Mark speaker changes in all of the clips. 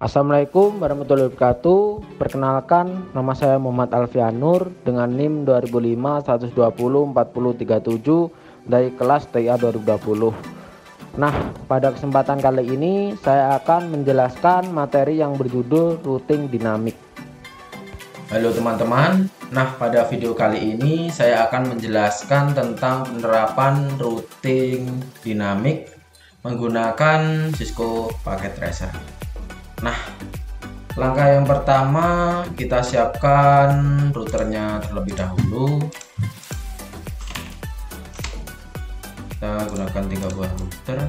Speaker 1: Assalamualaikum warahmatullahi wabarakatuh. Perkenalkan, nama saya Muhammad Alfianur dengan NIM 2005-120-4037 dari kelas TIA 2020. Nah, pada kesempatan kali ini saya akan menjelaskan materi yang berjudul routing dinamik. Halo teman-teman. Nah, pada video kali ini saya akan menjelaskan tentang penerapan routing dinamik menggunakan Cisco Packet Tracer. Nah, langkah yang pertama kita siapkan routernya terlebih dahulu. Kita gunakan 3 buah router.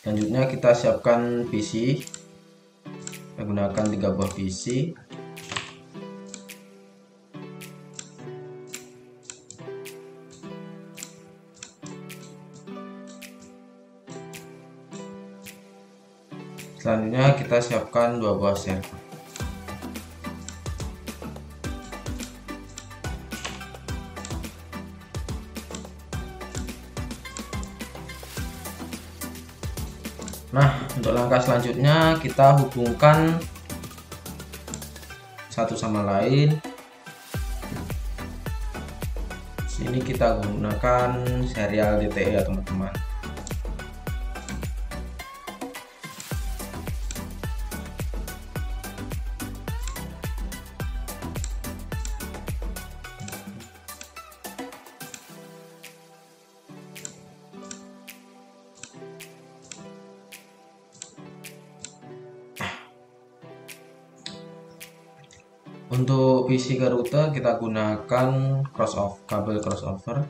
Speaker 1: Selanjutnya kita siapkan PC. Kita gunakan 3 buah PC. Selanjutnya kita siapkan 2 buah server. Nah, untuk langkah selanjutnya kita hubungkan satu sama lain. Sini kita gunakan serial DTE ya teman-teman. Untuk PC ke router kita gunakan kabel crossover.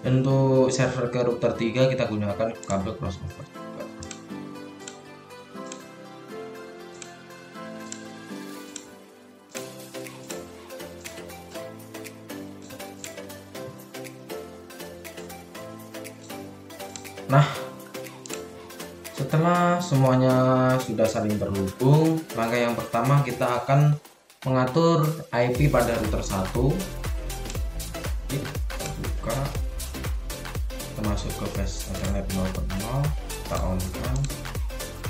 Speaker 1: Untuk server ke router 3 kita gunakan kabel crossover. Nah, setelah semuanya sudah saling terhubung, langkah yang pertama kita akan mengatur IP pada router 1. Kita buka, kita masuk ke flash Ethernet 0.0, kita on kan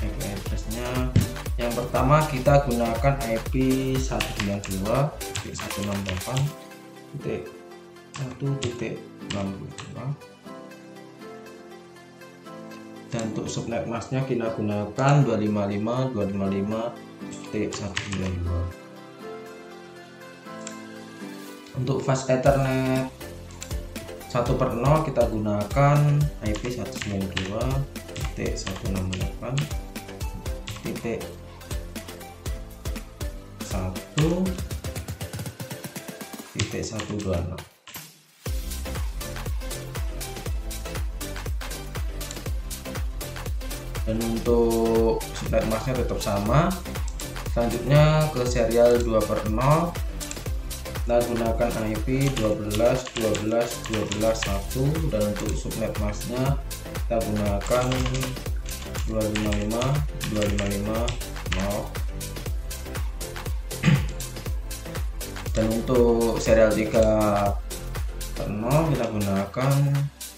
Speaker 1: IP address-nya. Yang pertama kita gunakan IP 192.168.1.62. Dan untuk subnet masknya kita gunakan 255.255.192. Untuk fast ethernet 1/0 kita gunakan IP 192.168.1.126. Dan untuk subnet masknya tetap sama. Selanjutnya ke serial 2/0 kita gunakan IP 12.12.12.1, dan untuk subnet masknya kita gunakan 255.255.0. Dan untuk serial 3/0 kita gunakan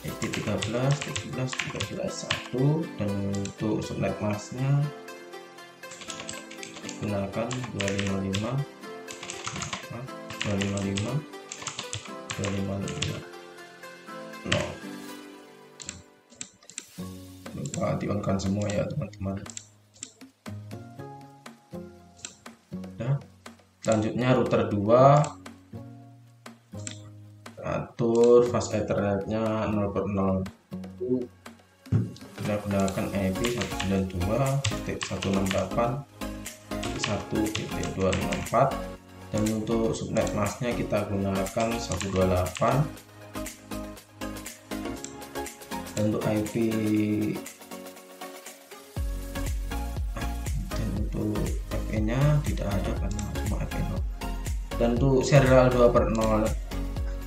Speaker 1: IP 13.13.13.1, dan untuk subnet masknya gunakan 255.255.0. Lupa di-on-kan semua ya teman-teman. Nah, selanjutnya router 2 atur fast ethernetnya 0/0. Kita gunakan IP 192.168.1.254, dan untuk subnet masknya kita gunakan 128. Dan untuk IP dan untuk IP nya tidak ada karena cuma IP 0. Dan untuk serial 2/0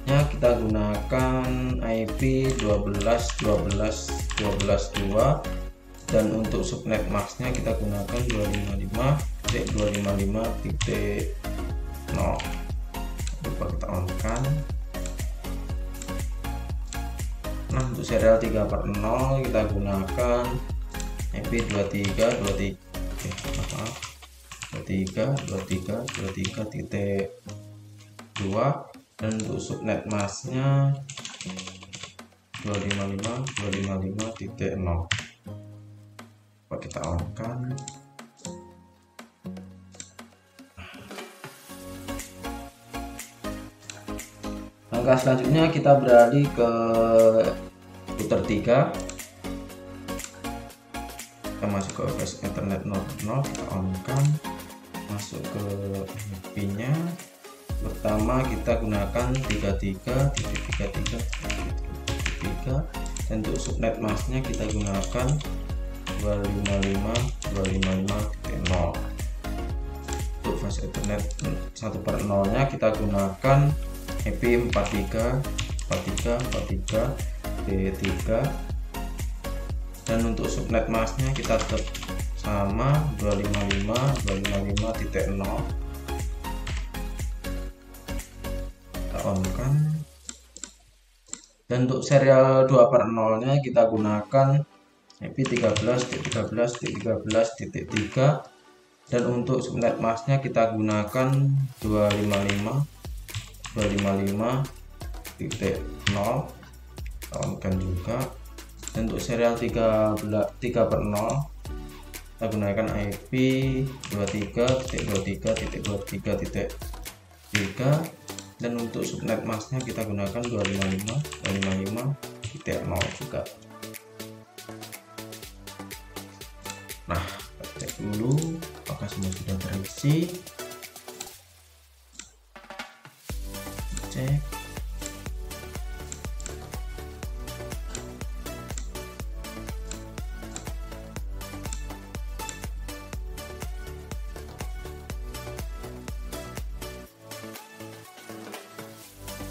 Speaker 1: nya kita gunakan IP 12.12.12.2 dan untuk subnet masknya kita gunakan 255.255.0. Coba kita on kan. Nah, untuk serial 3/0 kita gunakan IP 23.23.23.2 dan untuk subnet masknya 255.255.0. Coba kita on kan. Langkah selanjutnya kita beralih ke router 3. Kita masuk ke OS Ethernet 0.0, kita on kan, masuk ke IP nya. Pertama kita gunakan 33.33.33 dan untuk subnet masknya kita gunakan 255.255.0. untuk flash Ethernet 1/0 nya kita gunakan IP 43.43.43.3 dan untuk subnet masknya kita tetap sama 255.255.0. kita on kan, dan untuk serial 2/0 nya kita gunakan IP 13.13.13.3 dan untuk subnet masknya kita gunakan 255.0 on kan juga. Dan untuk serial 3/0 kita gunakan IP 23.23.23.3 dan untuk subnet masknya kita gunakan 255.0 juga. Nah, kita cek dulu apakah semua sudah terisi. Cek.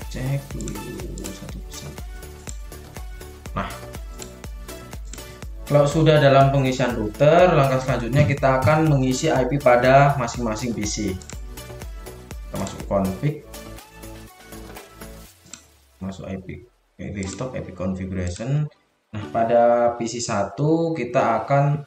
Speaker 1: Cek dulu satu persatu. Nah, kalau sudah dalam pengisian router, langkah selanjutnya kita akan mengisi IP pada masing-masing PC. Kita masuk config, masuk IP restore IP configuration. Nah, pada PC 1 kita akan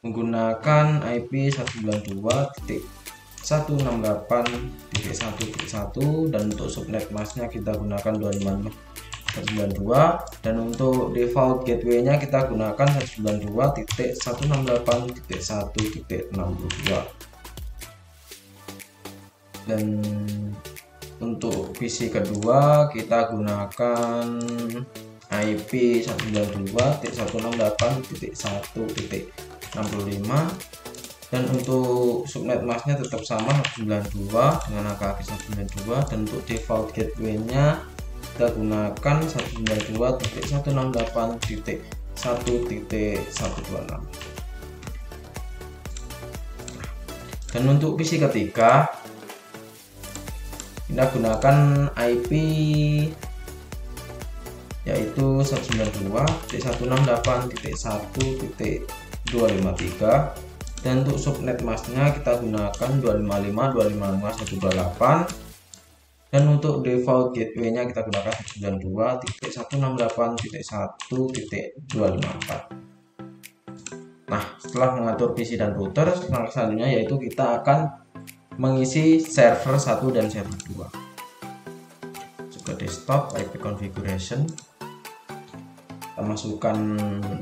Speaker 1: menggunakan IP 192.168.1.1 dan untuk subnet masknya kita gunakan 255.192 dan untuk default gateway-nya kita gunakan 192.168.1.62 dan untuk PC kedua kita gunakan IP 192.168.1.65 dan untuk subnet masknya tetap sama 192 dengan angka 192 dan untuk default gateway-nya kita gunakan 192.168.1.126 dan untuk PC ketiga kita gunakan IP yaitu 192.168.1.253 dan untuk subnet masknya kita gunakan 255.255.128 dan untuk default gateway-nya kita gunakan 92.168.1.254. Nah, setelah mengatur PC dan router, langkah selanjutnya yaitu kita akan mengisi server 1 dan server 2. Masuk ke desktop, IP configuration. Kita masukkan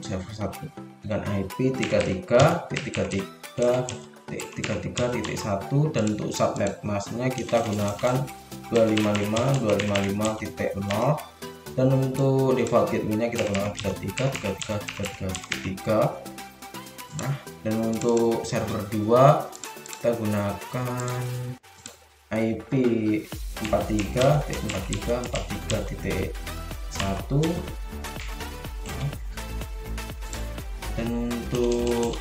Speaker 1: server 1 dengan IP 33.33.33.1 dan untuk subnet masknya kita gunakan 255.255.0 dan untuk default gateway-nya kita gunakan 33.33.33.3. Nah, dan untuk server 2 kita gunakan IP 43.43.43.1 dan untuk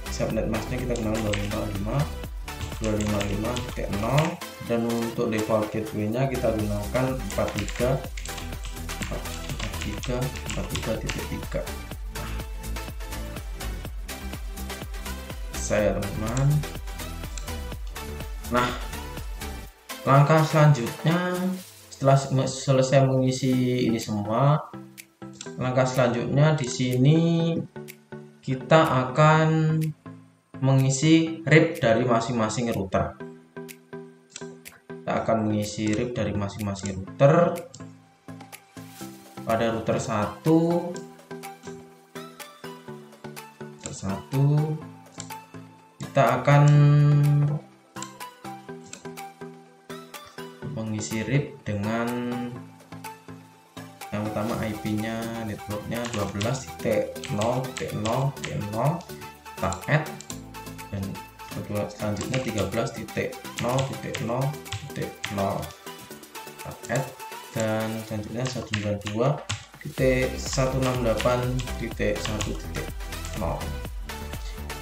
Speaker 1: subnet masknya kita gunakan 255.255.0 Dan untuk default gateway-nya kita gunakan 43 titik 3. Saya teman-teman. Nah, langkah selanjutnya setelah selesai mengisi ini semua, langkah selanjutnya di sini kita akan mengisi RIP dari masing-masing router. Kita akan mengisi RIP dari masing-masing router. Pada router 1 kita akan mengisi RIP dengan yang pertama IP-nya, networknya 12.0.0.0 kita add, dan kedua selanjutnya 13.0.0.0 kita add, dan selanjutnya 192.168.1.0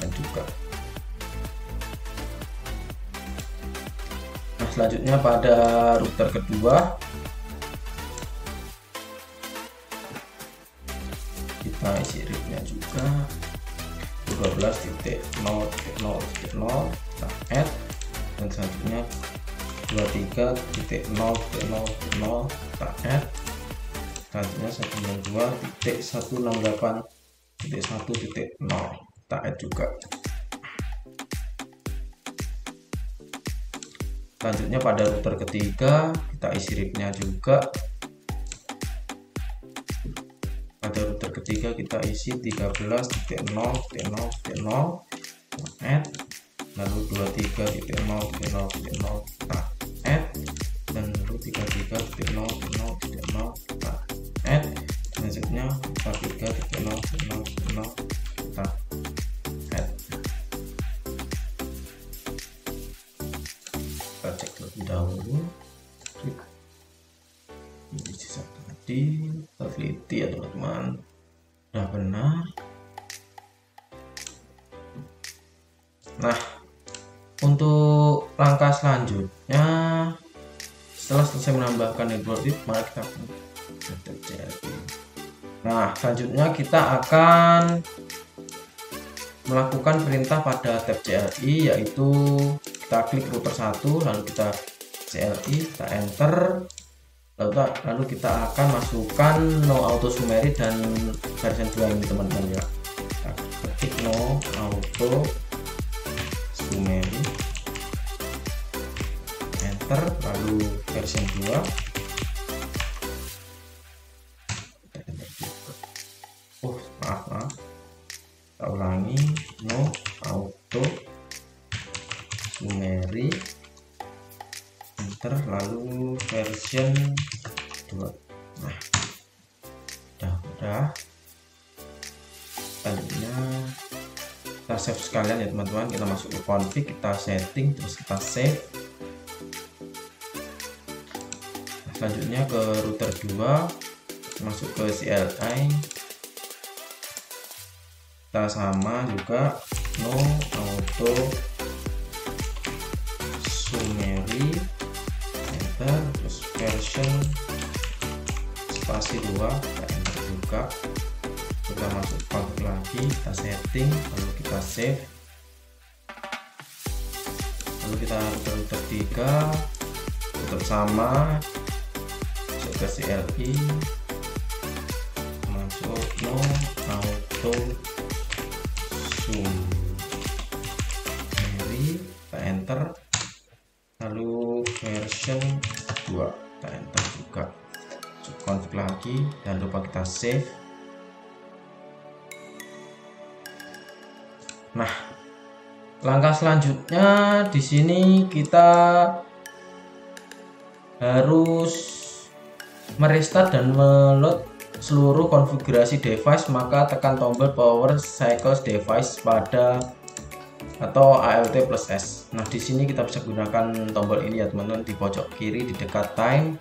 Speaker 1: dan juga. Nah, selanjutnya pada router kedua kita isi RIP-nya juga 12.0.0.0 kita add, dan selanjutnya 23.0.0.0 kita add, selanjutnya 192.168.1.0 kita add juga. Selanjutnya pada router ketiga kita isi RIP-nya juga. Pada router ketiga kita isi 13.0.0.0 add, lalu 23.0.0.0 kita add, dan lalu 33.0.0.0 kita add, selanjutnya 43.0.0.0 kita add. Kita cek terlebih dahulu. Ini sisa tadi, teliti ya teman-teman, udah benar. Nah, untuk langkah selanjutnya setelah selesai menambahkan network RIP, mari kita tab CLI. Nah, selanjutnya kita akan melakukan perintah pada tab CLI, yaitu kita klik router 1, lalu kita CLI, kita enter, lalu kita akan masukkan no auto summary dan version 2 ini teman-teman ya. Kita ketik no auto summary, enter, lalu version 2. Maaf, kita ulangi, no auto summary, enter, lalu version 2. Nah, udah. Selanjutnya kita save sekalian ya teman-teman. Kita masuk ke config, kita setting, terus kita save. Nah, selanjutnya ke router 2, masuk ke CLI, kita sama juga no auto summary, enter, terus version spasi 2 kita enter juga. Kita masuk config lagi, kita setting, lalu kita save, lalu kita router 3 tetap sama, masuk ke CLI, masuk no auto summary, kita enter, lalu version 2 kita enter juga. Config lagi, dan lupa kita save. Nah, langkah selanjutnya di sini kita harus merestart dan meload seluruh konfigurasi device, maka tekan tombol power cycles device pada atau ALT+S. Nah, di sini kita bisa gunakan tombol ini ya teman-teman, di pojok kiri di dekat time.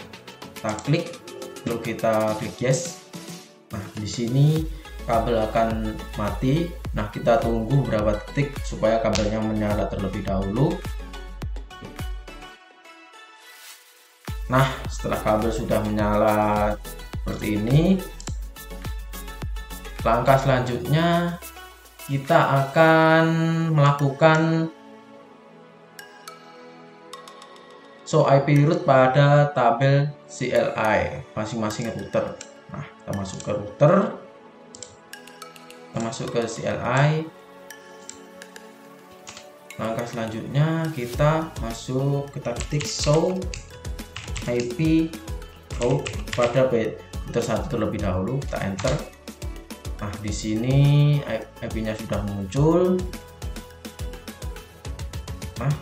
Speaker 1: Kita klik, lalu kita klik yes. Nah, di sini kabel akan mati. Nah, kita tunggu beberapa detik supaya kabelnya menyala terlebih dahulu. Nah, setelah kabel sudah menyala seperti ini, langkah selanjutnya kita akan melakukan show IP route pada tabel CLI masing-masing router. Nah, kita masuk ke router, kita masuk ke CLI. Langkah selanjutnya kita kita ketik show IP route pada router 1 terlebih dahulu, kita enter. Nah, di sini IP-nya sudah muncul. Nah,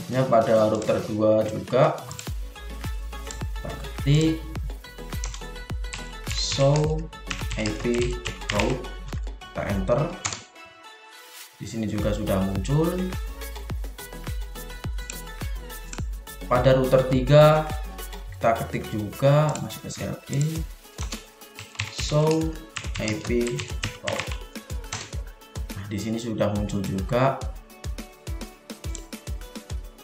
Speaker 1: ini pada router 2 juga, kita ketik show IP route, kita enter. Di sini juga sudah muncul. Pada router 3 kita ketik juga, masuk ke CLI show IP route. Nah, di sini sudah muncul juga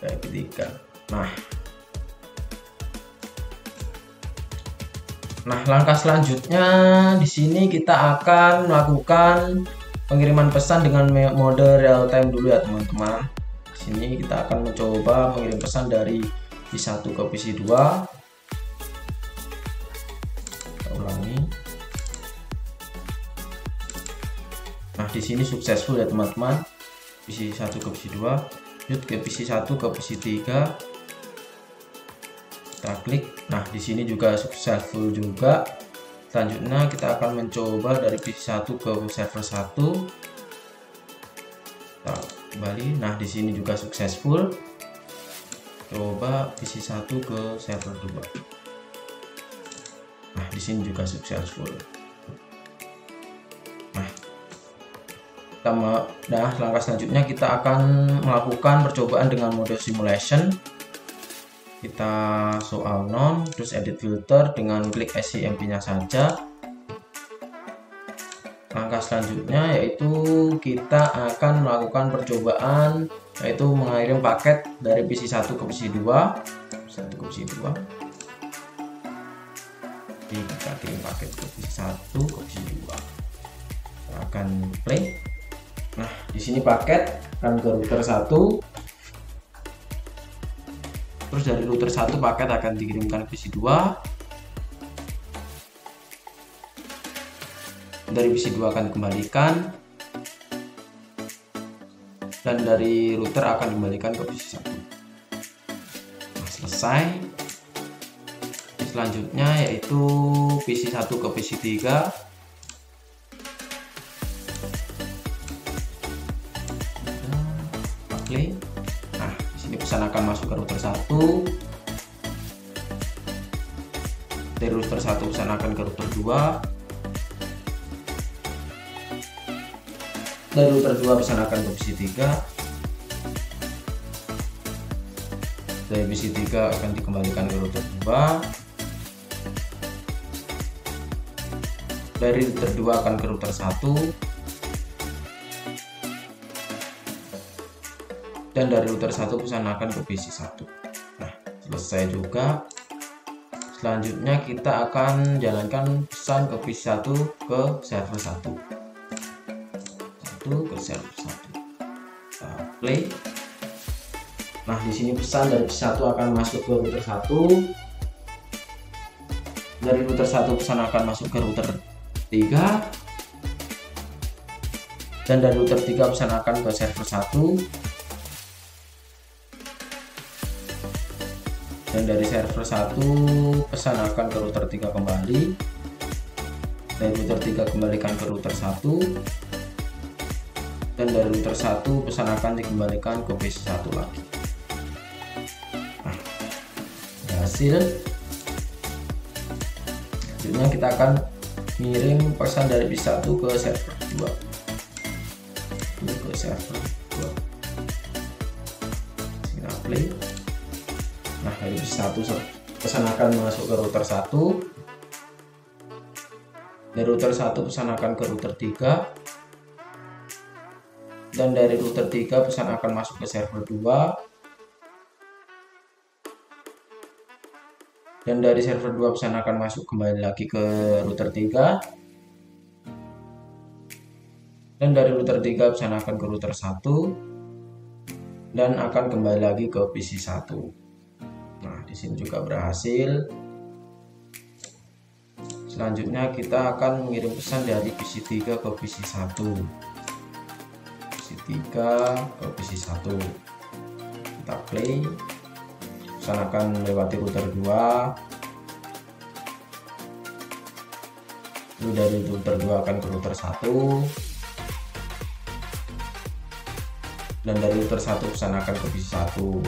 Speaker 1: IP 3. Nah, langkah selanjutnya di sini kita akan melakukan pengiriman pesan dengan mode real time dulu ya teman-teman. Di sini kita akan mencoba mengirim pesan dari PC1 ke PC2. Kita ulangi. Nah, di sini successful ya teman-teman. PC1 ke PC2, lanjut ke PC1 ke PC3. Kita klik. Nah, di sini juga successful juga. Selanjutnya kita akan mencoba dari PC1 ke server 1. Kita kembali. Nah, di sini juga successful. Coba PC1 ke server 2. Nah, di sini juga successful. Nah, langkah selanjutnya kita akan melakukan percobaan dengan mode simulation. Kita show all known, terus edit filter dengan klik SCMP-nya saja. Langkah selanjutnya yaitu kita akan melakukan percobaan, yaitu mengirim paket dari PC1 ke PC2. PC1 ke PC2. Jadi kita kirim paket ke PC1 ke PC2. Kita akan play. Nah, di sini paket akan ke router 1. Terus dari router 1 paket akan dikirimkan ke PC2. Dari PC2 akan dikembalikan. Dan dari router akan dikembalikan ke PC1. Nah, selesai. Selanjutnya yaitu PC1 ke PC3. Play. Nah, di sini pesan akan masuk ke router 1. Dari router 1 pesan akan ke router 2. Dari router 2 pesan akan ke PC3. Dari PC3 akan dikembalikan ke router 2. Dari router 2 akan ke router 1. Dan dari router 1 pesan akan ke PC1. Nah, selesai juga. Selanjutnya kita akan jalankan pesan ke PC1 ke server 1. Ke server 1. Kita play. Nah, di sini pesan dari PC1 akan masuk ke router 1. Dari router 1 pesan akan masuk ke router 3. Dan dari router 3 pesan akan ke server 1. Dan dari server 1 pesan akan ke router 3 kembali. Dari router 3 kembalikan ke router 1. Dan dari router 1 pesan akan dikembalikan ke PC1 lagi. Nah, berhasil. Selanjutnya kita akan ngirim pesan dari PC1 ke server 2. Ini ke server 2. Kita play. Nah, dari PC1 pesan akan masuk ke router 1. Dari router 1 pesan akan ke router 3. Dan dari router 3 pesan akan masuk ke server 2. Dan dari server 2 pesan akan masuk kembali lagi ke router 3. Dan dari router 3 pesan akan ke router 1 dan akan kembali lagi ke PC 1. Nah, di sini juga berhasil. Selanjutnya kita akan mengirim pesan dari PC 3 ke PC 1. PC 3 ke PC 1. Kita play. Pesan akan melewati router 2. Lalu dari router 2 akan ke router 1. Dan dari router 1 pesan akan ke PC 1.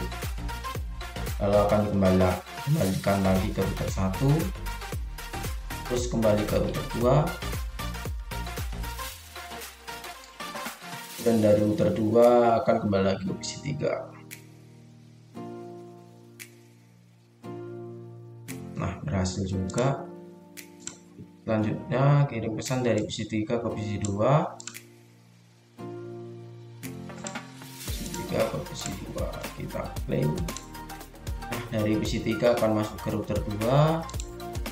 Speaker 1: Lalu akan kembalikan lagi ke router 1. Terus kembali ke router 2. Dan dari router 2 akan kembali lagi ke PC 3. Nah, berhasil juga. Selanjutnya kirim pesan dari PC 3 ke PC 2. PC 3 ke PC 2. Kita play. Nah, dari PC 3 akan masuk ke router 2.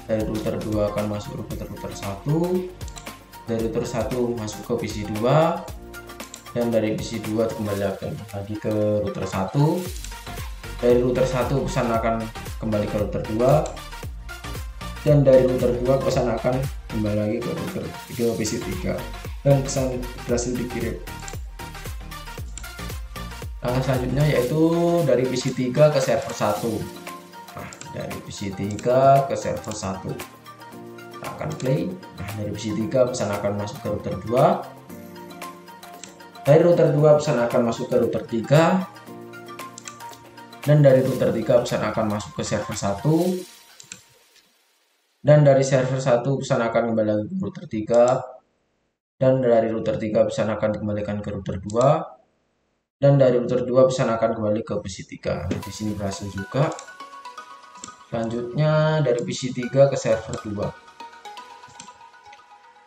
Speaker 1: Dari router 2 akan masuk ke router 1. Dari router 1 masuk ke PC 2. Dan dari PC 2 kembali lagi ke router 1. Dari router 1 pesan akan kembali ke router 2. Dan dari router 2 pesan akan kembali lagi ke router 3 PC 3 dan pesan berhasil dikirim. Langkah selanjutnya yaitu dari PC 3 ke server 1. Nah, dari PC 3 ke server 1 kita akan play. Nah, dari PC 3 pesan akan masuk ke router 2. Dari router 2 pesan akan masuk ke router 3. Dan dari router 3 pesan akan masuk ke server 1. Dan dari server 1 pesan akan kembali lagi ke router 3. Dan dari router 3 pesan akan dikembalikan ke router 2. Dan dari router 2 pesan akan kembali ke PC 3. Nah, di sini berhasil juga. Selanjutnya dari PC 3 ke server 2.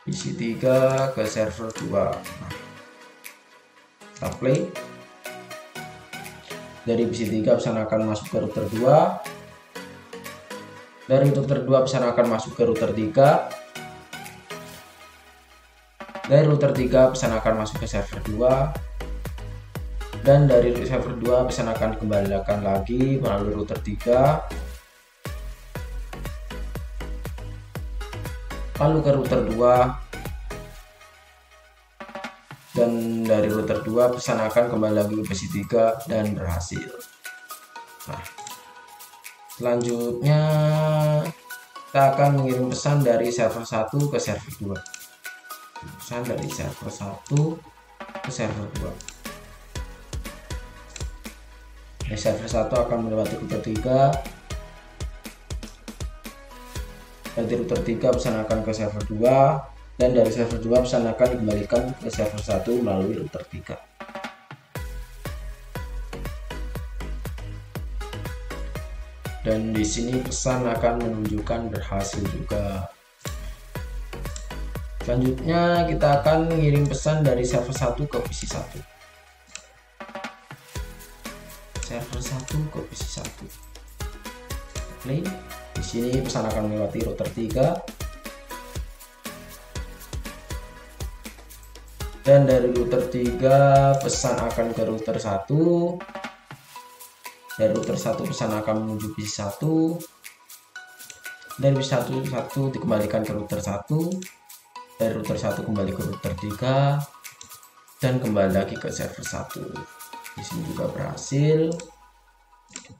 Speaker 1: PC 3 ke server 2. Nah, kita play. Dari PC 3 pesan akan masuk ke router 2. Dari router 2 pesan akan masuk ke router 3. Dari router 3 pesan akan masuk ke server 2. Dan dari server 2 pesan akan dikembalikan lagi melalui router 3. Lalu ke router 2. Dan dari router 2 pesan akan kembali lagi ke PC 3 dan berhasil. Nah, selanjutnya kita akan mengirim pesan dari server 1 ke server 2. Pesan dari server 1 ke server 2. Dari server 1 akan melewati router 3. Dari router 3 pesan akan ke server 2. Dan dari server 2 pesan akan dikembalikan ke server 1 melalui router 3. Dan di sini pesan akan menunjukkan berhasil juga. Selanjutnya kita akan mengirim pesan dari server 1 ke PC 1. Server 1 ke PC 1. Play. Di sini pesan akan melewati router 3. Dan dari router 3 pesan akan ke router 1. Dari router 1 pesan akan menuju PC 1. Dari PC 1 dikembalikan ke router 1. Dari router 1 kembali ke router 3 dan kembali lagi ke server 1. Di sini juga berhasil.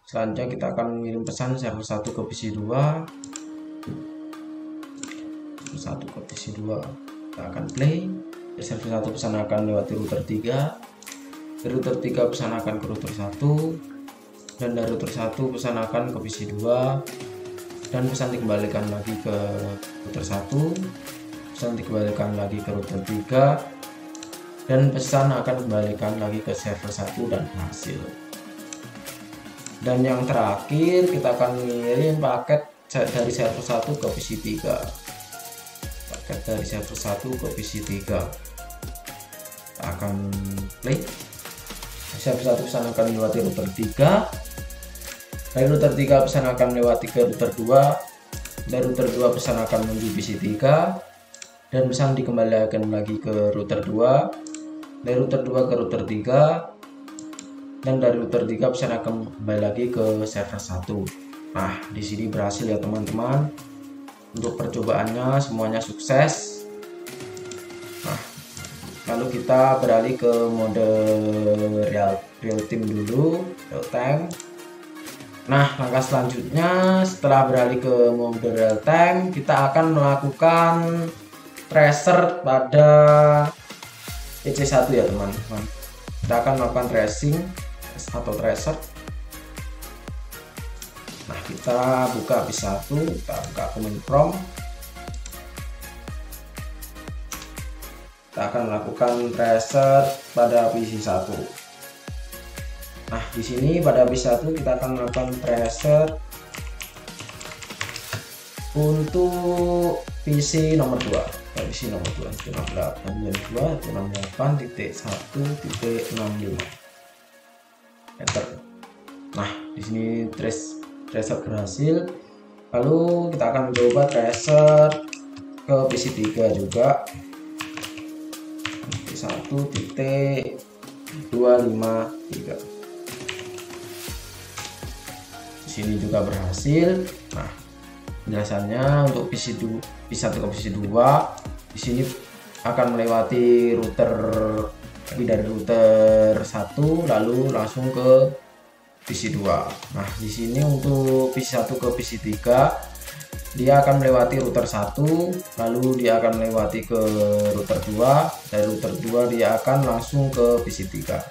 Speaker 1: Selanjutnya kita akan mengirim pesan server 1 ke PC 2. Server 1 ke PC 2. Kita akan play. Dari server 1 pesan akan lewati router 3. Dari router 3 pesan akan ke router 1. Dan dari router 1 pesan akan ke PC 2. Dan pesan dikembalikan lagi ke router 1. Pesan dikembalikan lagi ke router 3. Dan pesan akan dikembalikan lagi ke server 1 dan berhasil. Dan yang terakhir kita akan mengirim paket dari server 1 ke PC 3. Paket dari server 1 ke PC 3. Kita akan play. Server 1 pesan akan melewati router 3. Dari router 3 pesan akan melewati ke router 2, dari router 2 pesan akan menuju PC 3, dan pesan dikembalikan lagi ke router 2, dari router 2 ke router 3, dan dari router 3 pesan akan kembali lagi ke server 1. Nah, di sini berhasil ya teman-teman. Untuk percobaannya semuanya sukses. Nah, lalu kita beralih ke mode real time dulu, real time. Nah, langkah selanjutnya setelah beralih ke mode real time, kita akan melakukan tracer pada PC1 ya teman-teman. Kita akan melakukan tracing atau tracer. Nah, kita buka PC1, kita buka command prompt. Kita akan melakukan tracer pada PC1. Nah, di sini pada PC1 kita akan melakukan tracer untuk PC nomor 2. PC nomor 2 168.1.65. Enter. Nah, di sini tracer berhasil. Lalu kita akan coba tracer ke PC 3 juga. 1.253. Di sini juga berhasil. Nah, penjelasannya untuk PC1 ke PC 2 di sini akan melewati router dari router 1 lalu langsung ke PC 2. Nah, di sini untuk PC1 ke PC 3 dia akan melewati router 1 lalu dia akan melewati ke router 2, dari router 2 dia akan langsung ke PC 3.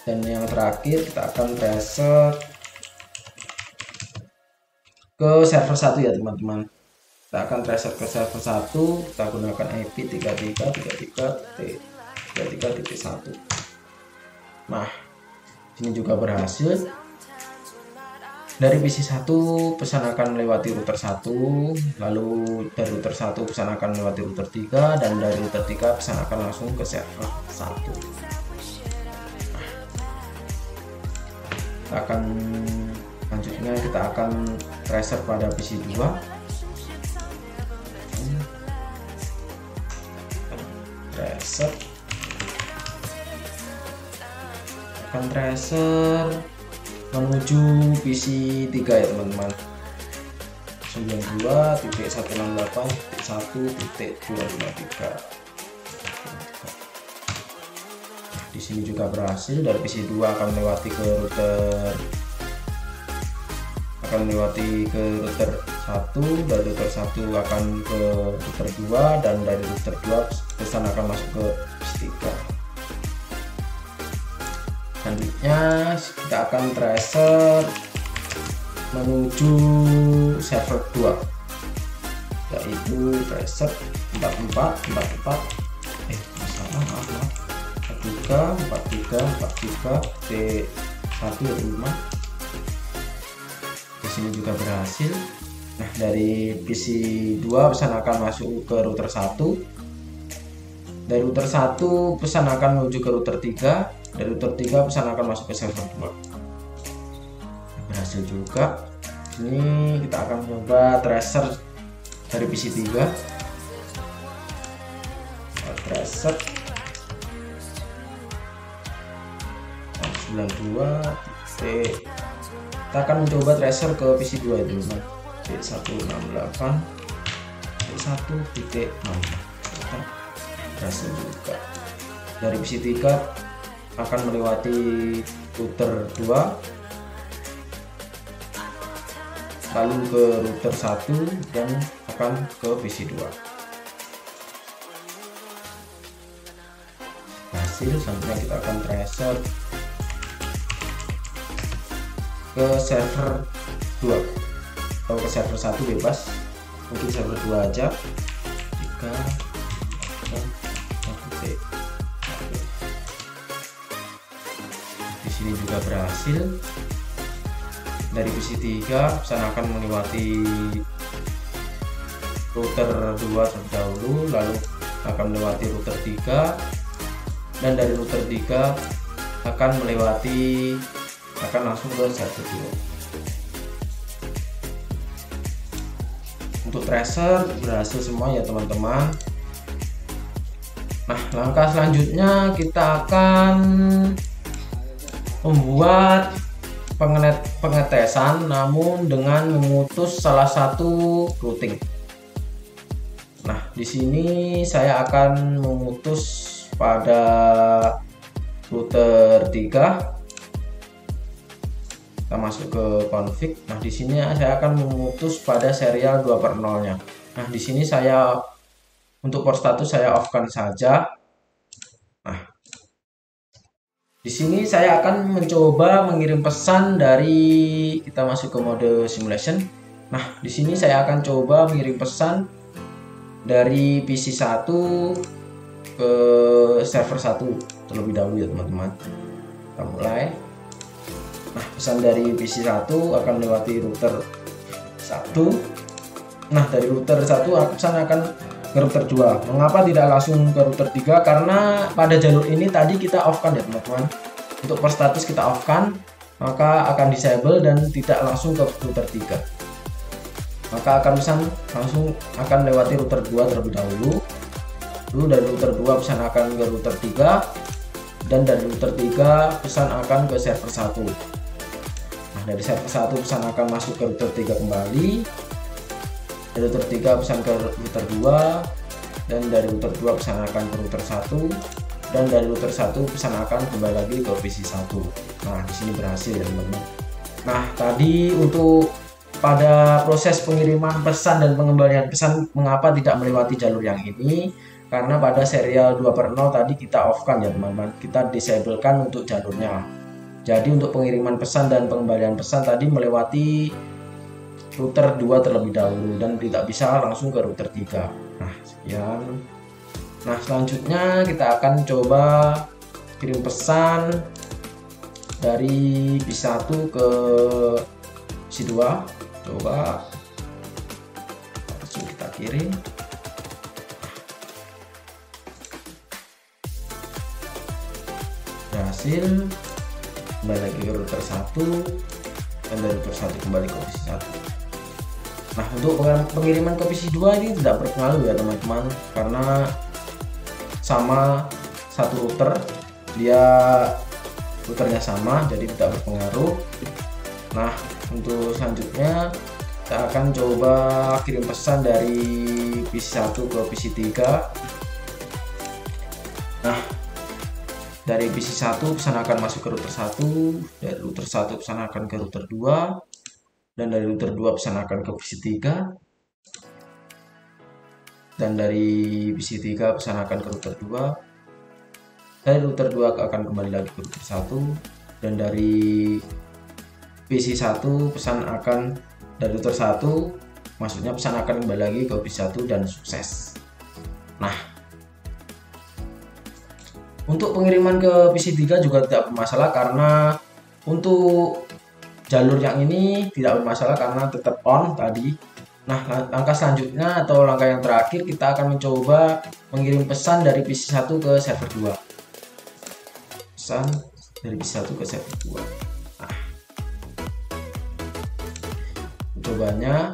Speaker 1: Dan yang terakhir kita akan tracer ke server 1 ya teman-teman. Kita akan tracer ke server 1, kita gunakan IP 33.33.1. Nah, ini juga berhasil. Dari PC1 pesan akan melewati router 1, lalu dari router 1 pesan akan melewati router 3, dan dari router 3 pesan akan langsung ke server 1. Kita akan selanjutnya kita akan tracer pada PC 2. Tracer akan tracer menuju PC 3 ya teman-teman. 92.168.1.253. Di sini juga berhasil. Dari PC 2 akan melewati ke router 1, dari router 1 akan ke router 2, dan dari router 2 pesan akan masuk ke PC 3. Selanjutnya kita akan tracer menuju server 2, yaitu tracer 43.T1.5. Di sini juga berhasil. Nah, dari PC 2 pesan akan masuk ke router 1, dari router 1 pesan akan menuju ke router 3, dari router 3 pesan akan masuk ke server 2. Berhasil juga. Ini kita akan coba tracer dari PC 3. Tracer 92. Kita akan mencoba tracer ke PC 2 itu, T168.1.6. Berhasil juga. Dari PC 3 akan melewati router 2, lalu ke router 1, dan akan ke PC 2. Hasil selanjutnya kita akan tracer ke server 2 atau ke server 1 bebas, mungkin server 2 aja. 3 di sini juga berhasil. Dari PC 3 pesan akan melewati router 2 terlebih dahulu, lalu akan melewati router 3, dan dari router 3 akan melewati akan langsung ke server 2. Untuk tracer berhasil semua ya teman-teman. Nah, langkah selanjutnya kita akan membuat pengetesan namun dengan memutus salah satu routing. Nah, di sini saya akan memutus pada router 3. Kita masuk ke config. Nah, di sini saya akan memutus pada serial 2/0-nya. Nah, di sini saya untuk port status saya off-kan saja. Nah, di sini saya akan mencoba mengirim pesan dari, kita masuk ke mode simulation. Nah, di sini saya akan coba mengirim pesan dari PC 1 ke server 1 terlebih dahulu ya teman-teman. Kita mulai. Nah, pesan dari PC 1 akan melewati router 1. Nah, dari router 1 pesan akan ke router 2. Mengapa tidak langsung ke router 3? Karena pada jalur ini tadi kita off-kan ya teman-teman. Untuk port status kita off-kan, maka akan disable dan tidak langsung ke router 3. Maka akan pesan langsung akan lewati router 2 terlebih dahulu. Lalu dari router 2 pesan akan ke router 3, dan dari router 3 pesan akan ke server 1. Nah, dari server 1 pesan akan masuk ke router 3 kembali. Dari router 3 pesan ke router 2, dan dari router 2 pesan akan ke router 1, dan dari router 1 pesan akan kembali lagi ke PC 1. Nah, di sini berhasil ya teman-teman. Nah, tadi untuk pada proses pengiriman pesan dan pengembalian pesan mengapa tidak melewati jalur yang ini? Karena pada serial 2/0 tadi kita off-kan ya teman-teman. Kita disablekan untuk jalurnya. Jadi untuk pengiriman pesan dan pengembalian pesan tadi melewati router 2 terlebih dahulu dan tidak bisa langsung ke router 3. Nah, sekian. Nah, selanjutnya kita akan coba kirim pesan dari PC 1 ke PC 2. Coba langsung kita kirim. Berhasil. Kembali lagi ke router 1, dan dari router 1 kembali ke PC 1. Nah, untuk pengiriman ke PC 2 ini tidak berpengaruh ya teman-teman, karena sama satu router, dia routernya sama, jadi tidak berpengaruh. Nah, untuk selanjutnya kita akan coba kirim pesan dari PC 1 ke PC 3. Nah, dari PC 1 pesan akan masuk ke router 1, dari router 1 pesan akan ke router 2, dan dari router 2 pesan akan ke PC 3, dan dari PC 3 pesan akan ke router 2, dari router 2 akan kembali lagi ke router 1, dan dari PC 1 pesan akan dari router 1, maksudnya pesan akan kembali lagi ke PC 1 dan sukses. Nah, untuk pengiriman ke PC 3 juga tidak bermasalah karena untuk jalur yang ini tidak bermasalah karena tetap on tadi. Nah, langkah selanjutnya atau langkah yang terakhir kita akan mencoba mengirim pesan dari PC 1 ke server 2. Pesan dari PC 1 ke server 2. Nah, cobanya.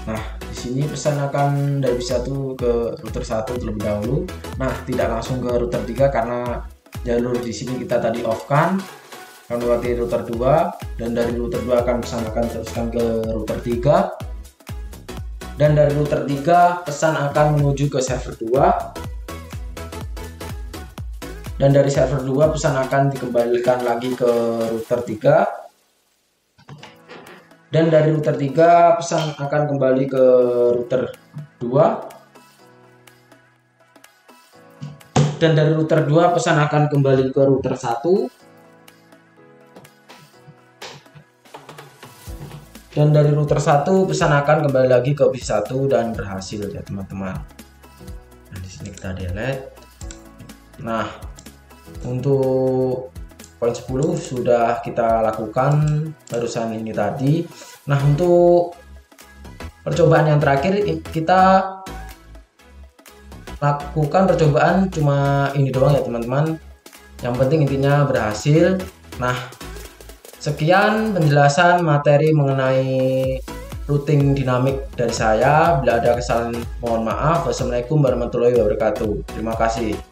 Speaker 1: Nah, di sini pesan akan dari PC 1 ke router 1 terlebih dahulu. Nah, tidak langsung ke router 3 karena jalur di sini kita tadi off-kan. Akan melewati router 2, dan dari router 2 akan pesan akan teruskan ke router 3. Dan dari router 3 pesan akan menuju ke server 2. Dan dari server 2 pesan akan dikembalikan lagi ke router 3. Dan dari router 3 pesan akan kembali ke router 2. Dan dari router 2 pesan akan kembali ke router 1. Dan dari router 1 pesan akan kembali lagi ke PC 1 dan berhasil ya teman-teman. Nah, di sini kita delete. Nah, untuk poin 10 sudah kita lakukan barusan ini tadi. Nah, untuk percobaan yang terakhir kita lakukan percobaan cuma ini doang ya teman-teman. Yang penting intinya berhasil. Nah, Sekian penjelasan materi mengenai routing dinamik dari saya. Bila ada kesalahan mohon maaf. Wassalamualaikum warahmatullahi wabarakatuh. Terima kasih.